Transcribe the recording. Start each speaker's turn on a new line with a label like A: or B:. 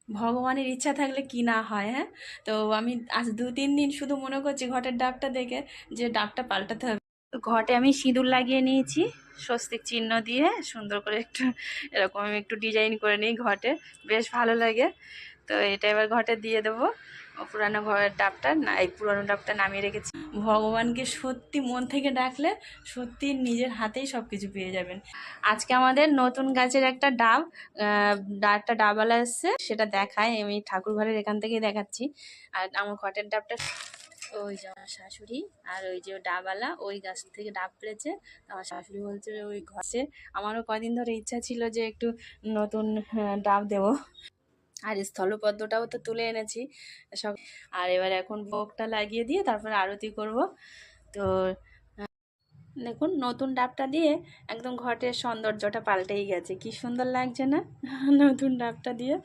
A: ভগবানের ইচ্ছা থাকলে কি না হয়, হ্যাঁ। তো আমি আজ 2-3 দিন শুধু মনে করছি ঘটের ডাবটা দেখে যে ডাবটা পাল্টাতে হবে। তো ঘটে আমি সিঁদুর লাগিয়ে নিয়েছি স্বস্তিক চিহ্ন দিয়ে, সুন্দর করে একটু এরকম আমি একটু ডিজাইন করে নিই ঘটে, বেশ ভালো লাগে। তো এটা এবার ঘটে দিয়ে দেবো। পুরানো ঘরের ডাবটা না, এই পুরানো ডাবটা নামিয়ে রেখেছি। ভগবানকে সত্যি মন থেকে ডাকলে সত্যি নিজের হাতেই সব কিছু পেয়ে যাবেন। আজকে আমাদের নতুন গাছের একটা ডাব, একটা ডাবওয়ালা এসছে, সেটা দেখায়, আমি ঠাকুর ঘরের এখান থেকেই দেখাচ্ছি। আর আমার ঘটের ডাবটা ওই যে আমার শাশুড়ি, আর ওই যে ডাবওয়ালা ওই গাছ থেকে ডাব পেড়েছে। আমার শাশুড়ি বলছে ওই ঘষে, আমারও কদিন ধরে ইচ্ছা ছিল যে একটু নতুন ডাব দেবো। আর স্থলপদ্মটাও তো তুলে এনেছি সব। আর এবার এখন ভোগটা লাগিয়ে দিয়ে তারপরে আরতি করব। তো দেখুন নতুন ডাবটা দিয়ে একদম ঘটের সৌন্দর্যটা পাল্টেই গেছে, কি সুন্দর লাগছে না নতুন ডাবটা দিয়ে।